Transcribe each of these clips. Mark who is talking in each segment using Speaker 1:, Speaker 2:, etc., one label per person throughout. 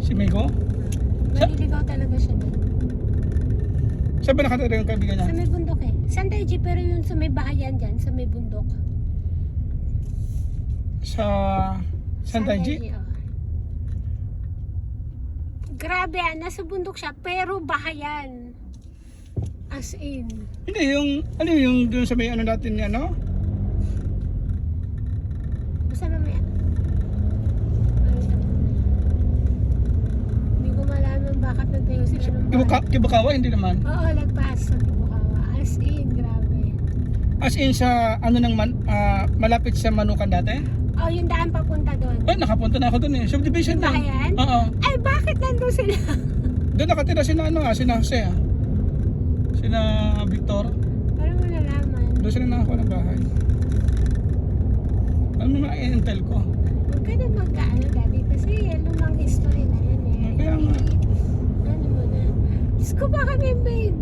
Speaker 1: Si Mego?
Speaker 2: Maliligaw talaga siya doon.
Speaker 1: Saan ba nakatira yung kaibigan niya?
Speaker 2: Sa may bundok eh. Santay G, pero yun sa may bahayan dyan, sa may bundok.
Speaker 1: Sa Santay G?
Speaker 2: Oh. Grabe nasa bundok siya, pero bahayan. As in.
Speaker 1: Hindi, yung, ano yung dun sa may ano natin ni ano?
Speaker 2: Basta mamaya. Hindi ko malaman bakit nagtayo sila ng bahay.
Speaker 1: Kibukawa, hindi naman.
Speaker 2: Oo, lagpas sa Kibukawa. As in, grabe.
Speaker 1: As in sa, ano nang malapit sa Manukan dati?
Speaker 2: Oh, yung daan papunta doon.
Speaker 1: Ay, nakapunta na ako dun eh. Subdivision
Speaker 2: Yung
Speaker 1: lang.
Speaker 2: bahayan?
Speaker 1: Oo.
Speaker 2: Ay, bakit nandun sila?
Speaker 1: Doon nakatira sila ano sila Jose Sila Victor.
Speaker 2: Parang mo nalaman.
Speaker 1: Doon sila nakakuha ng bahay. Ano naman i-intel ko?
Speaker 2: Huwag ka na mag-ano dati kasi yan lumang history na yan eh.
Speaker 1: Kaya nga.
Speaker 2: Ano mo na? Diyos ko baka may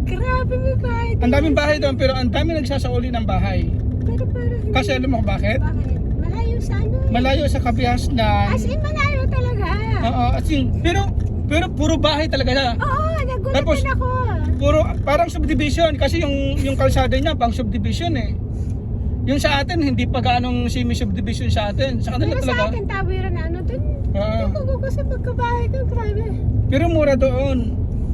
Speaker 2: grabe may bahay doon.
Speaker 1: Ang daming bahay doon pero ang daming nagsasauli ng bahay.
Speaker 2: Pero parang hindi.
Speaker 1: Kasi alam mo kung bakit?
Speaker 2: Bakit? Malayo sa ano eh.
Speaker 1: Malayo sa Kapias na.
Speaker 2: As in malayo talaga.
Speaker 1: Oo, as in, pero puro bahay talaga siya.
Speaker 2: Oo, nagulat
Speaker 1: Tapos,
Speaker 2: din ako.
Speaker 1: Puro parang subdivision kasi yung kalsada niya pang subdivision eh. Yung sa atin hindi pa gaanong semi-subdivision sa atin. Sa kanila
Speaker 2: Pero sa
Speaker 1: talaga.
Speaker 2: atin tawiran na ano dun.
Speaker 1: Oo.
Speaker 2: Ako kasi magkabahay ko, grabe.
Speaker 1: Pero mura doon.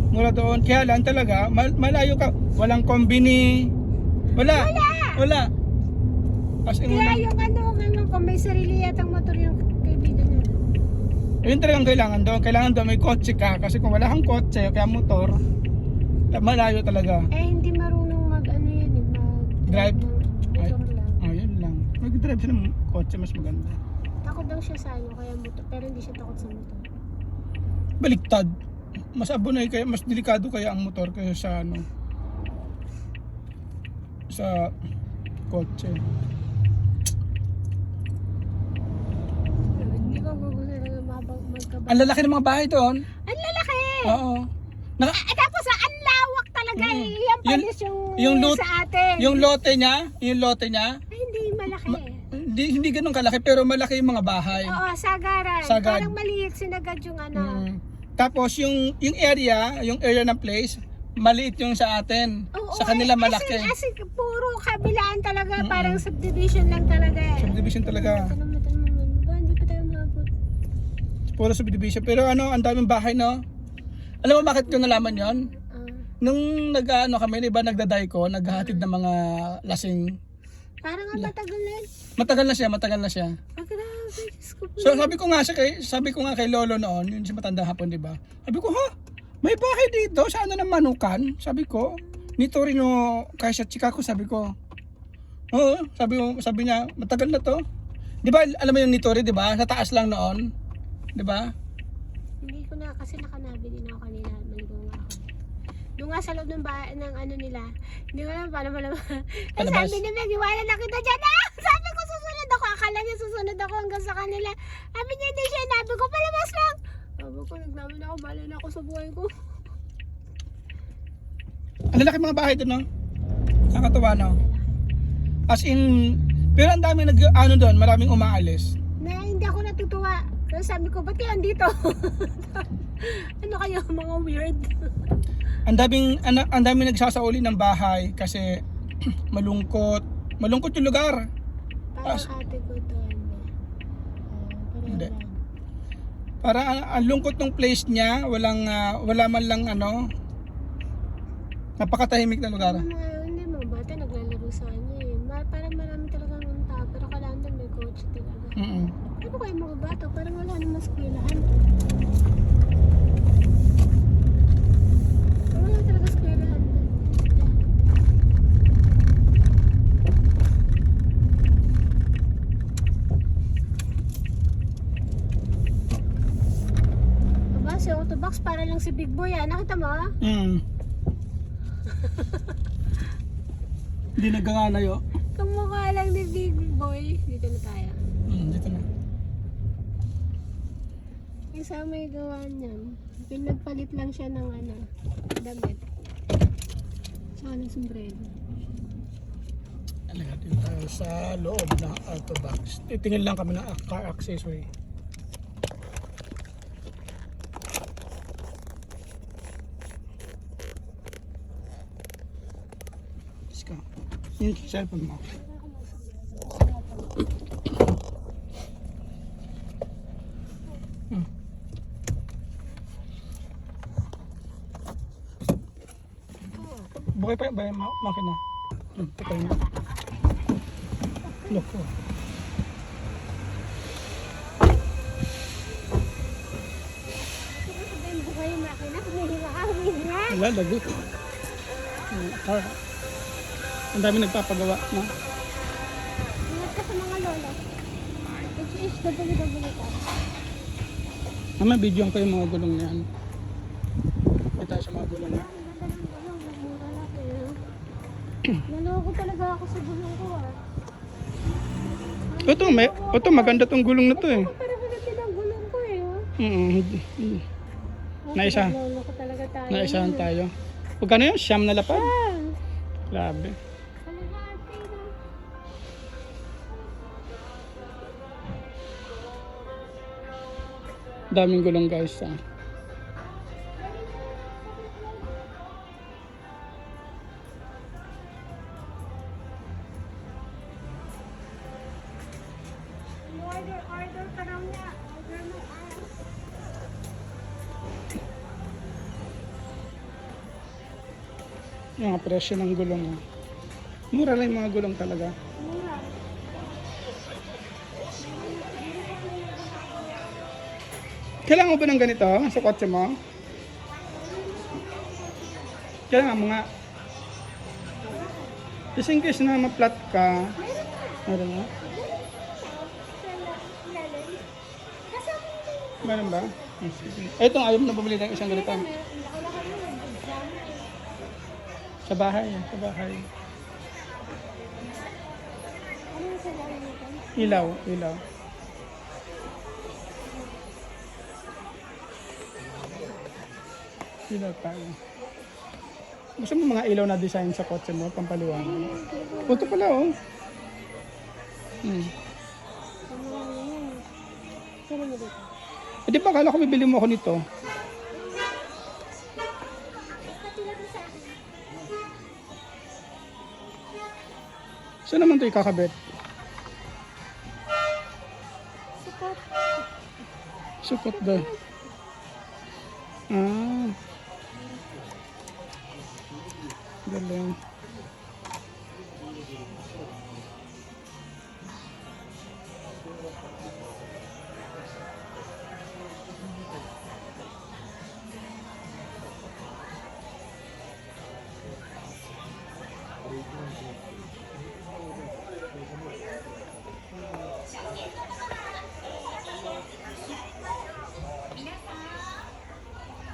Speaker 1: Mura doon. Kaya lang talaga malayo ka. Walang kombini. Wala. Wala. As in,
Speaker 2: Kaya yung ano, kung may sarili yatang motor yung kaibigan niya.
Speaker 1: yun talagang kailangan doon. Kailangan doon may kotse ka. Kasi kung wala kang kotse o kaya motor, malayo talaga.
Speaker 2: Eh, hindi marunong mag-ano yun eh,
Speaker 1: Drive?
Speaker 2: motor lang.
Speaker 1: Yun lang. Mag-drive siya ng kotse mas maganda.
Speaker 2: Takot daw siya sa ano, kaya motor, pero hindi siya takot sa motor.
Speaker 1: Baliktad. Mas abunay kaya, mas delikado kaya ang motor kaysa sa ano. Sa kotse.
Speaker 2: Hindi ko gusto na magkabahay.
Speaker 1: Ang lalaki ng mga bahay doon.
Speaker 2: Ang lalaki!
Speaker 1: Oo. Naka,
Speaker 2: Tapos ang lawak talaga eh. Yan palis
Speaker 1: yung lot-
Speaker 2: sa atin.
Speaker 1: yung lote niya,
Speaker 2: Ay, hindi malaki eh.
Speaker 1: hindi ganoon kalaki pero malaki yung mga bahay.
Speaker 2: Oo, sagaran.
Speaker 1: Sagad.
Speaker 2: Parang maliit sinagad yung ano.
Speaker 1: Tapos yung area ng place, maliit yung sa atin.
Speaker 2: Oo,
Speaker 1: sa kanila malaki.
Speaker 2: As in, puro kabilaan talaga. Parang subdivision lang talaga eh.
Speaker 1: Subdivision talaga.
Speaker 2: Tanong ba, hindi pa tayo maabot.
Speaker 1: Puro subdivision. Pero ano, ang daming bahay, no? Alam mo bakit ko nalaman yon? Nung kami, iba nagdaday ko, naghahatid ng mga lasing.
Speaker 2: Parang ang matagal na yun.
Speaker 1: Matagal na siya.
Speaker 2: Grabe, Diyos ko po.
Speaker 1: So sabi ko nga kay Lolo noon, yun si matanda hapon, di ba? Sabi ko, ha? May bahay dito sa ano ng Manukan? Sabi ko, ni Torino kaysa Chicago, sabi ko. Oo, sabi niya, matagal na to. Di ba, alam mo yung ni Tori, di ba? Sa taas lang noon. Di ba?
Speaker 2: Hindi ko na, kasi nakanabi din ako kanina. Maligaw nga ako. Doon nga sa loob ng ano nila. Hindi ko alam paano malaman. Kasi
Speaker 1: Palabas?
Speaker 2: sabi nila, iwala na kita dyan. Sabi ko, susunod ako. Akala niya susunod ako hanggang sa kanila. Sabi niya, hindi siya. Sabi ko, palabas lang. Sabi ko, nagnaman ako. Bala na ako sa buhay ko.
Speaker 1: Ang lalaki mga bahay doon, no? Nakakatuwa, no? As in, pero ang dami doon, maraming umaalis.
Speaker 2: Na hindi ako natutuwa. Pero sabi ko, ba't yan dito? Ano kayo, mga weird?
Speaker 1: Ang daming nagsasauli ng bahay kasi malungkot yung lugar.
Speaker 2: Parang ate ko to.
Speaker 1: Hindi. Para ang lungkot ng place niya, wala man lang napakatahimik na lugar.
Speaker 2: Hindi mga bata naglalaro sa ano eh. Parang marami talagang tao pero kailangan doon may coach talaga. Ano kayo mga bata? Parang wala namang eskwelahan. Wala talaga eskwelahan doon. Aba, si Autobox para lang si Big Boy ah. Nakita mo ah?
Speaker 1: Hindi nagkakalayo.
Speaker 2: Kamukha lang ni Big Boy. Dito na tayo.
Speaker 1: Dito na.
Speaker 2: Isa may gawa niyan. Pinagpalit lang siya ng damit. Saka ng sombrero.
Speaker 1: Alagatin tayo sa loob ng Autobox. Titingin lang kami ng car accessory. ka. Yung cellphone mo. Hmm. Bukay pa ba yung makina? Patay na. Loko.
Speaker 2: Sabihin mo kayo makina, kumihira ka, humihira.
Speaker 1: Wala, lagot. Ang dami nagpapagawa, no?
Speaker 2: Ingat ka sa mga lolo. It's double ka.
Speaker 1: Mama, videoan ko yung mga gulong na yan. Kita sa mga gulong na.
Speaker 2: Naloko talaga ako sa gulong ko ah.
Speaker 1: Ito, maganda tong gulong na to eh.
Speaker 2: Pero pinagpil ang gulong ko eh.
Speaker 1: Naisa.
Speaker 2: Naloko talaga tayo.
Speaker 1: Naisahan tayo. Pagkano yun? Siyam na lapad?
Speaker 2: Ah!
Speaker 1: Grabe.
Speaker 2: Kalahati na.
Speaker 1: Daming gulong guys.
Speaker 2: Order ka raw niya. Order mo ice.
Speaker 1: Yung mga presyo ng gulong. Mura lang yung mga gulong talaga.
Speaker 2: Mura.
Speaker 1: Kailangan mo ba ng ganito sa kotse mo? Kailangan mo nga. Just in case na ma-flat ka. Meron mo? Meron ba? Itong ayaw mo na bumili ng isang ganito. Sa bahay. Sa bahay. Ilaw. Ilaw. Ilaw tayo. Gusto mo mga ilaw na design sa kotse mo, pampaliwanag? Ito pala oh.
Speaker 2: Sino mo dito?
Speaker 1: Eh di ba akala ko bibili mo ako nito? Saan naman ito ikakabit?
Speaker 2: Sikat.
Speaker 1: Sukot daw. Ah. Galing.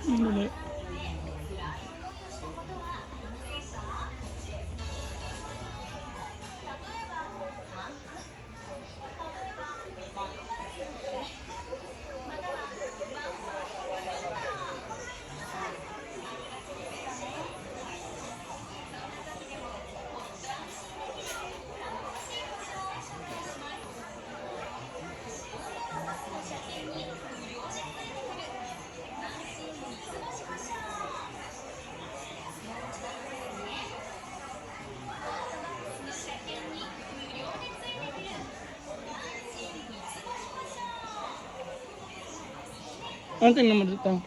Speaker 1: Muli. Ano tingnan mo dito?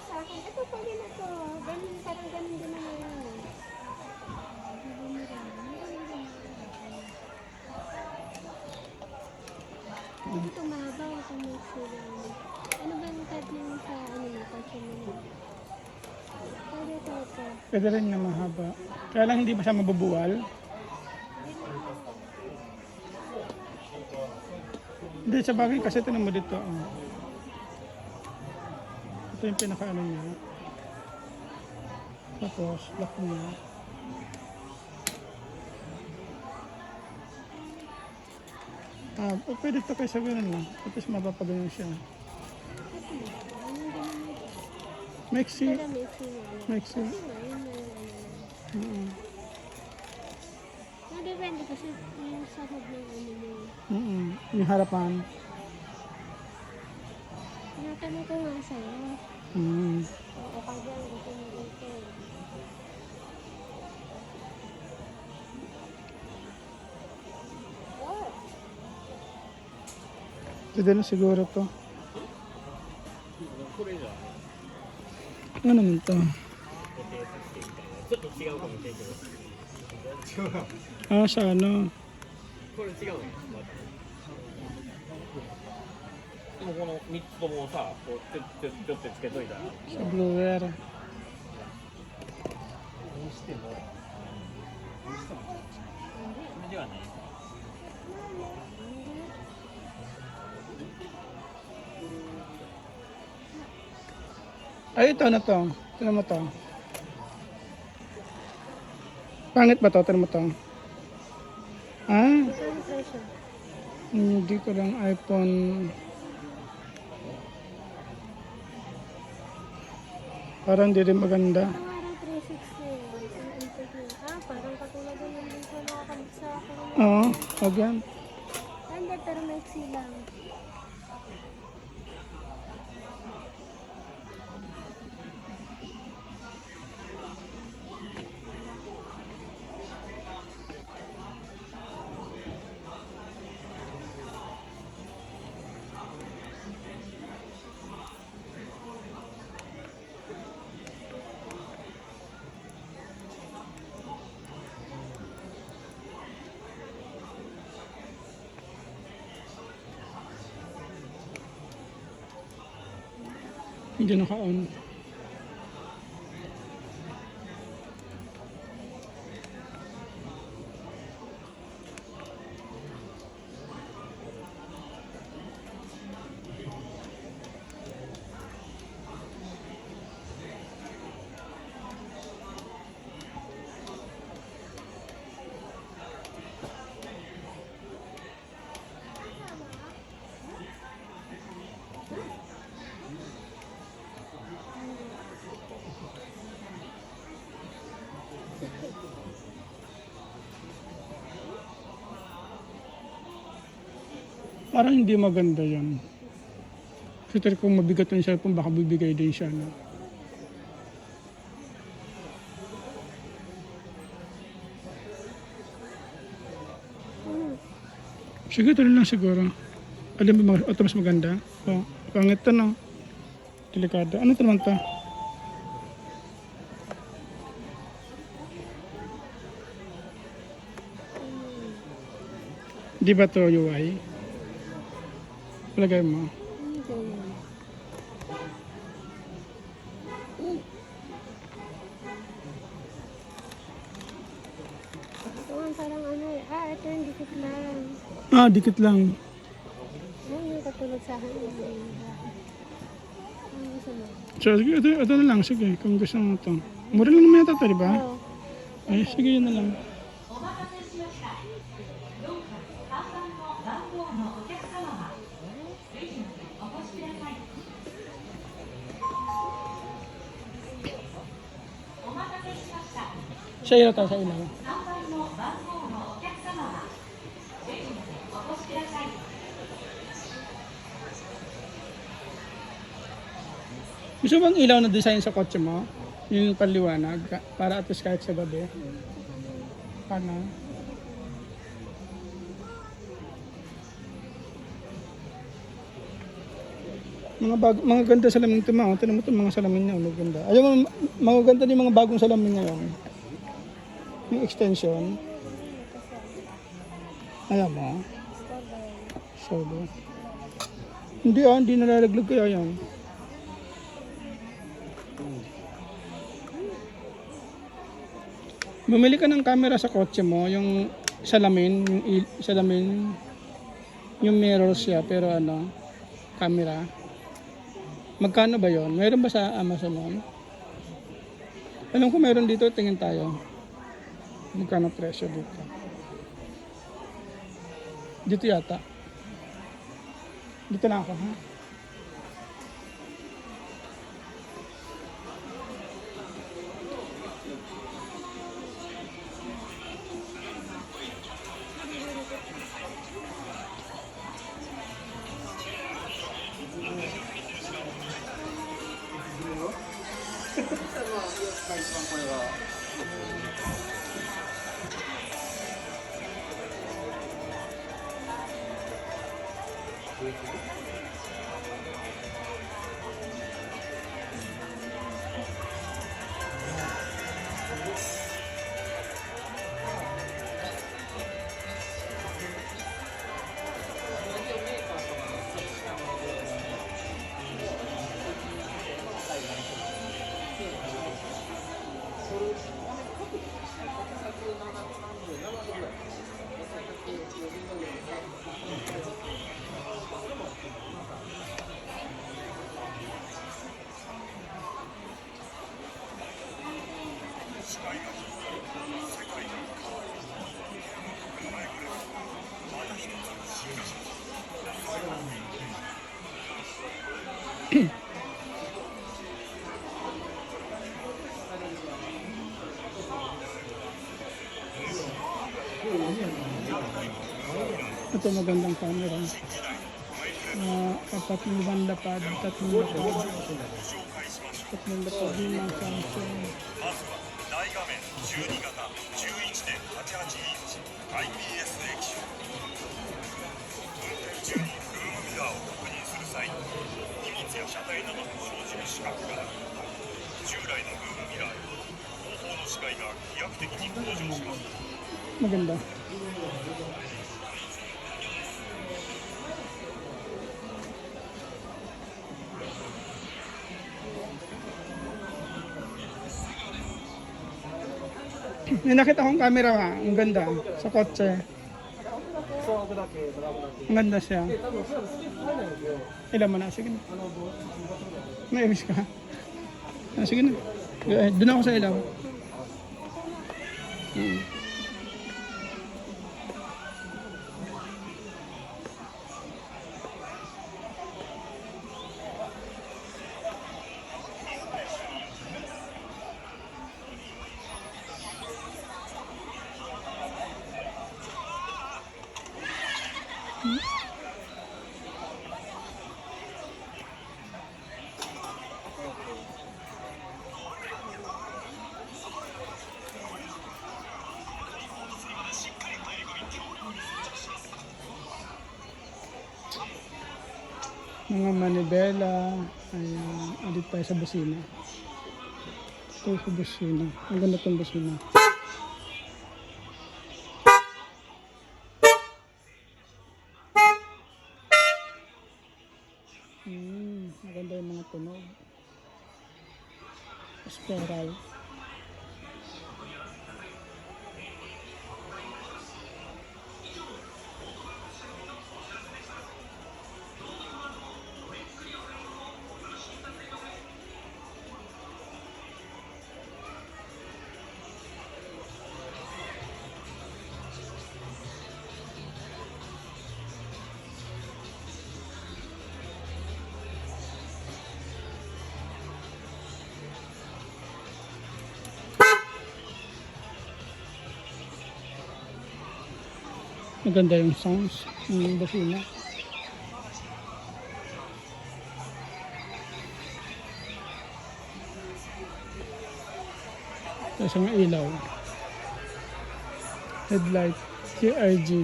Speaker 2: Sa akin, ito pwede na to. Ganun, parang ganun din naman yun. Ito mahaba o sa may sila. Ano ba yung type mo sa ano mo? Kasi mo. Pwede ito ito.
Speaker 1: Pwede rin na mahaba. Kaya lang hindi ba siya mabubuwal? Hindi, sa bagay kasi tingnan mo dito. Oh. Ito yung pinaka-ano niya. Tapos, lock niya. Pwede ito kaysa ganun lang. Tapos mapapaganon siya. Mexi.
Speaker 2: Pero may sila.
Speaker 1: Mexi.
Speaker 2: Depende kasi yung sahod ng ano mo.
Speaker 1: Yung harapan.
Speaker 2: Tinatanong ko nga sa'yo.
Speaker 1: Mm.
Speaker 2: Oo, kaya gusto mo dito.
Speaker 1: Pwede na siguro to. Ano naman to? Ah, sa ano?
Speaker 3: でもこの3つともさ、こうちょってつけといたら。
Speaker 1: Sa blower.
Speaker 3: ではない。
Speaker 1: Ay, ito na to. Tignan mo to. Pangit ba to? Tignan mo to. Ah,
Speaker 2: Saan presyo?
Speaker 1: hindi ko lang iPhone. Parang hindi rin maganda.
Speaker 2: Parang 360. Parang katulad din yung dito nakakabit sa akin.
Speaker 1: Oo, wag yan.
Speaker 2: Hindi, pero maiksi lang.
Speaker 1: Hindi naka-on. Parang hindi maganda yan. Kasi kung mabigat yung cellphone, baka bibigay din siya. No? Sige, ito lang siguro. Alam mo, ito mas maganda. Oh, pangit to, no? Delikado. Ano ito naman to? Di ba to UI? Palagay mo.
Speaker 2: Ito nga parang ano eh. Ito yung dikit lang.
Speaker 1: Ah, dikit lang.
Speaker 2: Yung katulad sa akin. Ano gusto mo?
Speaker 1: So, sige, ito na lang. Sige, kung gusto mo ito. Mura lang naman yata ito, di ba?
Speaker 2: Oo.
Speaker 1: Ay, sige, yun na lang. Sa ilaw tayo, sa ilaw. Gusto bang ilaw na design sa kotse mo? Yung paliwanag, para at least kahit sa gabi. Paano? Mga ganda salamin ito, mga. Tinan mo ito, mga salamin niya, maganda. Ayaw mo, mga ganda din mga bagong salamin ngayon. Yung extension. Ayaw mo. Solo. Hindi nalalaglag kaya yan. Bumili ka ng camera sa kotse mo, yung salamin, salamin, yung mirror siya, pero ano, camera. Magkano ba yon? Meron ba sa Amazon nun? Alam ko meron dito, tingin tayo. Magkano presyo dito? Dito yata. Dito na ako, ha? Ito magandang camera. Apat ng bandapad, tatlong lapad. Tatlong lapad yung mga Samsung.
Speaker 4: まずは大画面12型 11.88 インチ IPS 液晶運転中にルームミラーを確認する際に荷物や車体などに生じる死角がなく従来のルームミラーより後方の視界が飛躍的に向上します
Speaker 1: Maganda. May nakita akong camera ha, ang ganda sa kotse. Ang ganda siya. Ilan mo na? Sige na. May ibis ka? Sige na. Doon ako sa ilaw. Mga manibela. Ayan. Alit tayo sa busina. Ito sa busina. Ang ganda itong busina. Maganda yung mga tunog. Spiral. Maganda yung sounds ng busina. Tapos ang ilaw. Headlight. QRG.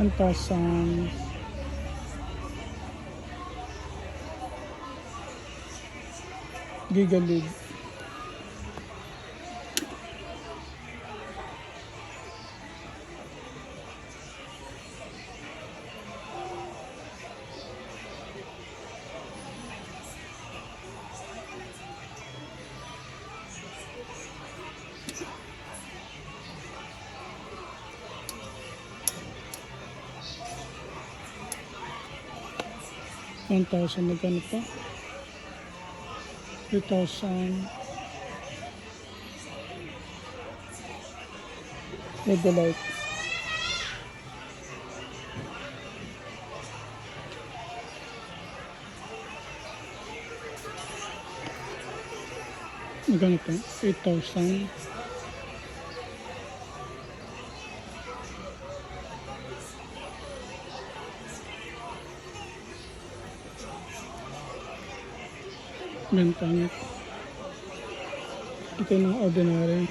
Speaker 1: Antasan. Gigalid. $1,000 magkano pa? 2,000. Headlight. Magkano pa? 8,000. Bentanya. Ito yung ordinary.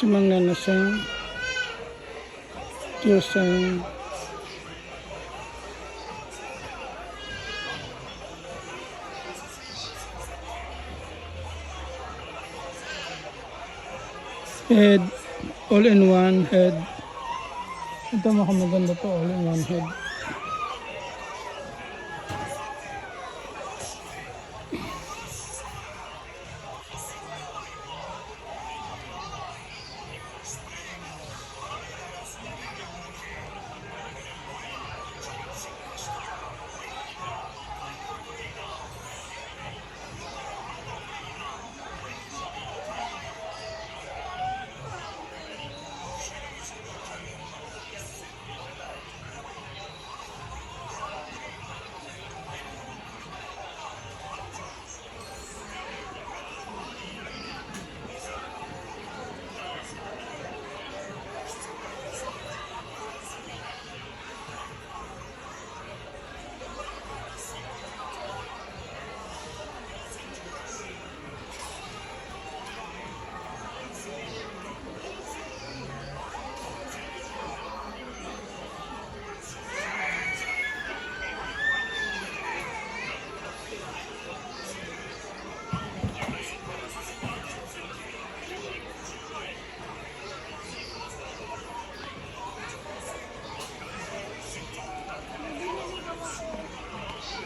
Speaker 1: Cumang nanasang. Tiyosang. Head. All in one head. Ito makamaganda to. All in one head.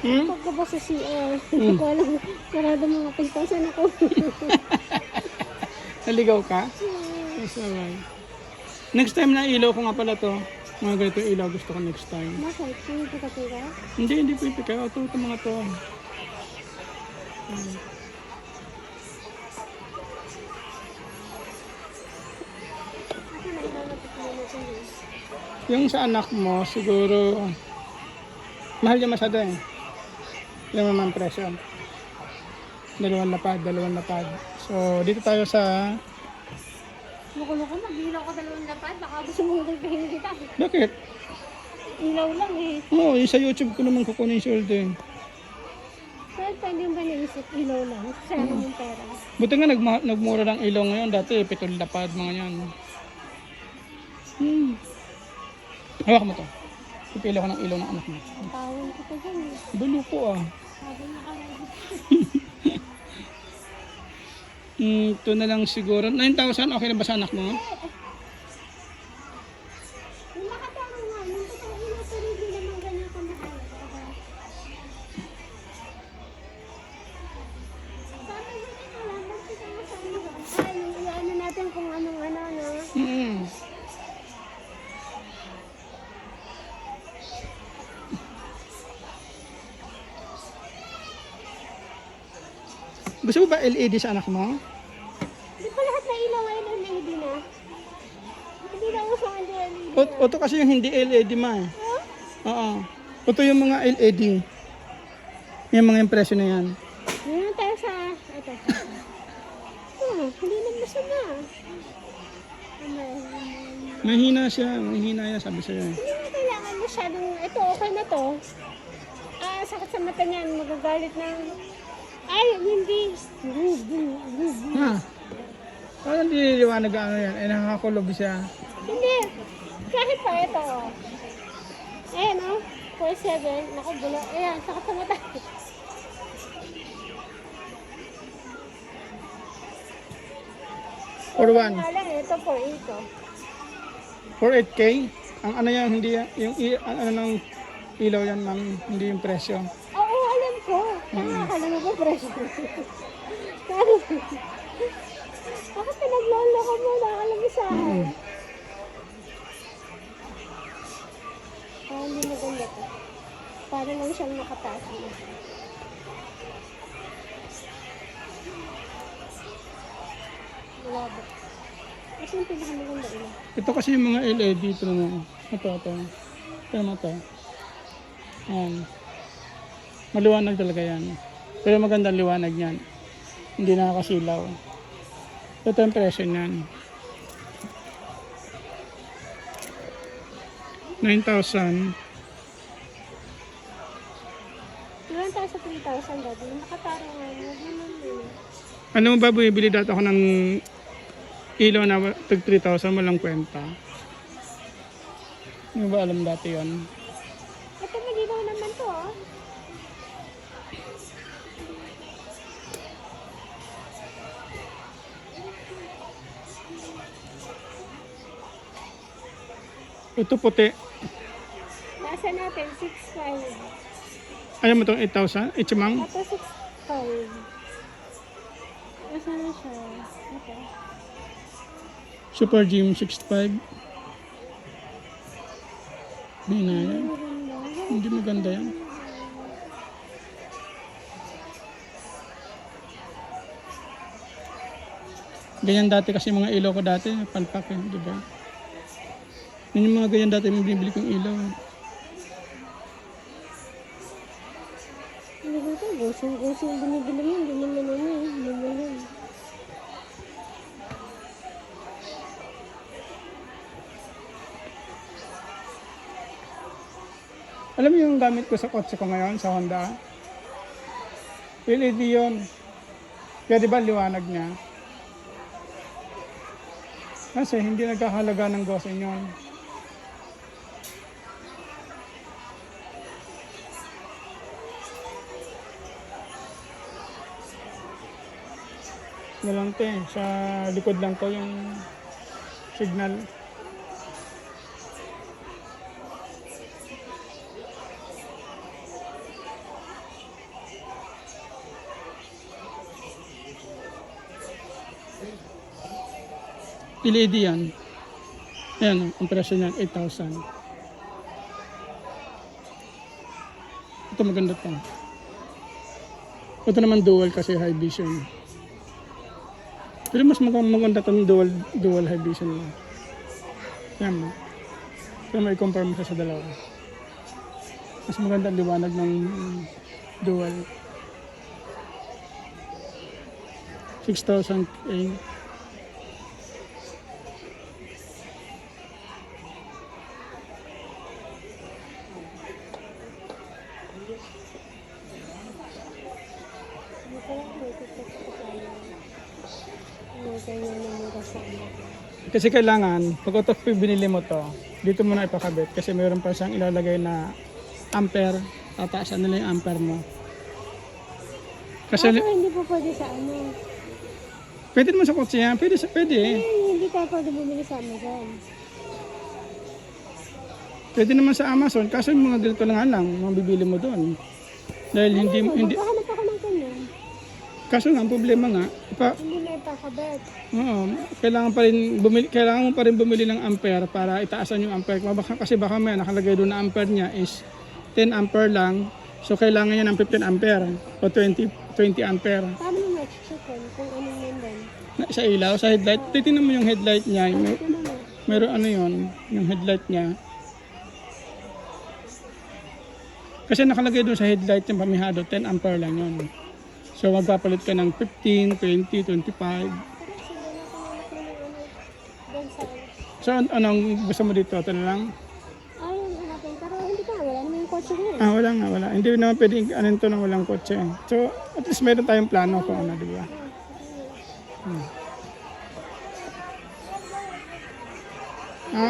Speaker 2: Pagkaba sa CR, hindi ko alam, marado mga pintasan ako.
Speaker 1: Naligaw ka? Yes, alright. Next time na ilaw ko nga pala to. Mga ganito yung ilaw gusto ko next time.
Speaker 2: Bakit? Hindi ko katira?
Speaker 1: Hindi po ipika. Ito mga to.
Speaker 2: Ako na ilalapit mo na ito.
Speaker 1: Yung sa anak mo, siguro, mahal niya masyado eh. Yung naman presyo. Dalawang lapad. So, dito tayo sa...
Speaker 2: Makulo ko, mag-ilaw ko 2 lapad. Baka gusto mong gagawin kita.
Speaker 1: Bakit?
Speaker 2: Ilaw lang eh.
Speaker 1: Oo, sa YouTube ko naman kukunin yung shield eh.
Speaker 2: Pero pwede yung ba naisip, ilaw lang? Sana yung pera.
Speaker 1: Buti nga nagmura ng ilaw ngayon. Dati 7 lapad, mga yan. Hawak mo to. Pipili ko ng ilaw ng anak mo.
Speaker 2: Tawon ko pa dyan eh.
Speaker 1: Dulo po ah.
Speaker 2: Sabi niya ka lang.
Speaker 1: Ito na lang siguro. 9,000, okay na ba sa anak mo?
Speaker 2: Yung nakataro nga, yung totoo ilaw pero hindi naman ganyan kamahal. Sabi mo na kalaban kita nga sa ano ba? Ay, yung iano natin kung anong ano na.
Speaker 1: Gusto mo ba LED sa anak mo?
Speaker 2: Di ba lahat na ilaw ay LED na? Hindi na uso ang LED.
Speaker 1: Oto kasi yung hindi LED ma. Oo. Oto yung mga LED. Yung mga impression na yan.
Speaker 2: Ngayon tayo sa... Ito. Hindi na masama.
Speaker 1: Mahina siya. Mahina yan sabi sa'yo.
Speaker 2: Hindi na kailangan masyadong... Ito, okay na to. Sakit sa mata niyan. Magagalit na... Ay, hindi.
Speaker 1: Ha? Parang hindi liwanag ano yan. Ay nakakakulob siya.
Speaker 2: Hindi. Kahit pa ito. Ayan o. 4.7. Naku, bulo. Ayan, sakit sa mata.
Speaker 1: For one.
Speaker 2: Nga lang, ito 4.8 o.
Speaker 1: For 8K. Ang ano yan, hindi yan. Yung ang ano ng ilaw yan ma'am. Hindi yung presyo.
Speaker 2: Oo, alam ko. Akala mo ba presyo? Bakit pinaglolo ka mo? Nakaalam mo sa akin. Hindi maganda to. Para lang siyang nakataas mo. Wala ba? Ito yung pinakamaganda ina.
Speaker 1: Ito kasi yung mga LED. Ito naman. Ito. Ito naman ito. Ayan. Maliwanag talaga yan. Pero maganda liwanag yan. Hindi nakakasilaw. Ito yung presyo niyan. 9,000.
Speaker 2: Ilan tayo sa 3,000 dati? Nakataro nga. Ano
Speaker 1: Ano mo ba bumibili dati ako ng ilaw na tag 3,000 walang kwenta. Hindi ba alam dati yun?
Speaker 2: Ito malinaw naman to oh.
Speaker 1: Ito puti.
Speaker 2: Nasa natin 6.5.
Speaker 1: Ayaw mo itong 8,000? Itchimang?
Speaker 2: Ito 6.5. Nasa na siya? Ito.
Speaker 1: Super Gym 6.5. Hindi na yan.
Speaker 2: Maganda.
Speaker 1: Hindi maganda yan. Ganyan dati kasi mga ilaw ko dati, palpak eh, di ba? Yun yung mga ganyan dati yung binibili kong ilaw.
Speaker 2: Hindi ba ito? Gusing binibili mo. Hindi naman ano eh. Bumili.
Speaker 1: Alam mo yung gamit ko sa kotse ko ngayon, sa Honda? LED yun. Kaya di ba liwanag niya? Kasi hindi nagkahalaga ng goseng yun. Walang te, sa likod lang to yung signal. LED yan. Ayan, ang presyo niyan, 8,000. Ito maganda to. Ito naman dual kasi high vision. Pero mas maganda itong dual high vision lang. Ayan mo. Pero may compare mo siya sa dalawa. Mas maganda ang liwanag ng dual. 6,000 Kasi kailangan, pag auto binili mo to, dito mo na ipakabit kasi mayroon pa siyang ilalagay na ampere, tataasan nila yung ampere mo. Kasi
Speaker 2: Hindi po pwede sa ano.
Speaker 1: pwede naman sa kotse yan, pwede.
Speaker 2: Hindi tayo pwede bumili sa Amazon.
Speaker 1: Pwede naman sa Amazon, kaso yung mga ganito na nga lang, mga bibili mo doon. Dahil hindi,
Speaker 2: Magkahanap ako ng ganyan.
Speaker 1: kaso nga, ang problema nga,
Speaker 2: Hindi na ipakabit.
Speaker 1: oo, kailangan mo pa rin bumili ng ampere para itaasan yung ampere. Kasi baka may nakalagay doon na ampere niya is 10 ampere lang. So kailangan niya ng 15 ampere o 20 ampere.
Speaker 2: Paano mo ma-check kung anong yun din?
Speaker 1: Sa ilaw, sa headlight, titingnan mo yung headlight niya.
Speaker 2: Ito naman.
Speaker 1: Meron ano yun, yung headlight niya. Kasi nakalagay doon sa headlight yung pamihado, 10 ampere lang yun. So magpapalit ka ng 15, 20, 25. So anong gusto mo dito? Ito na lang?
Speaker 2: Ayun, hanapin. Pero hindi ka, wala naman yung kotse ko eh.
Speaker 1: Wala nga, wala. Hindi naman pwedeng anin to nang walang kotse. So at least meron tayong plano kung ano, di ba? Ha?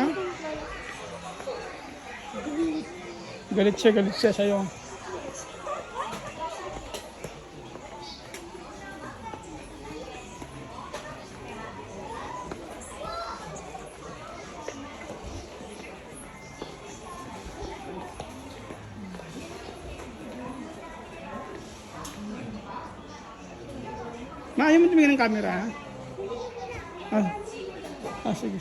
Speaker 1: Galit siya sa'yo. Maayaw mo tumingin ng camera, ha? Sige.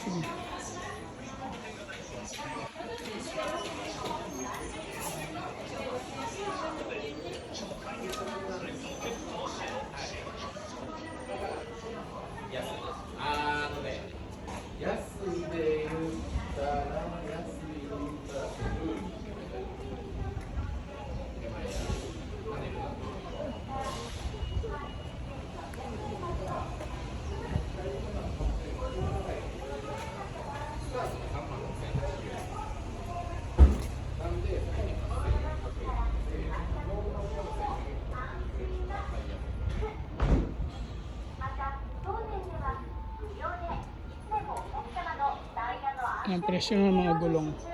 Speaker 1: Ang presyo ng mga gulong.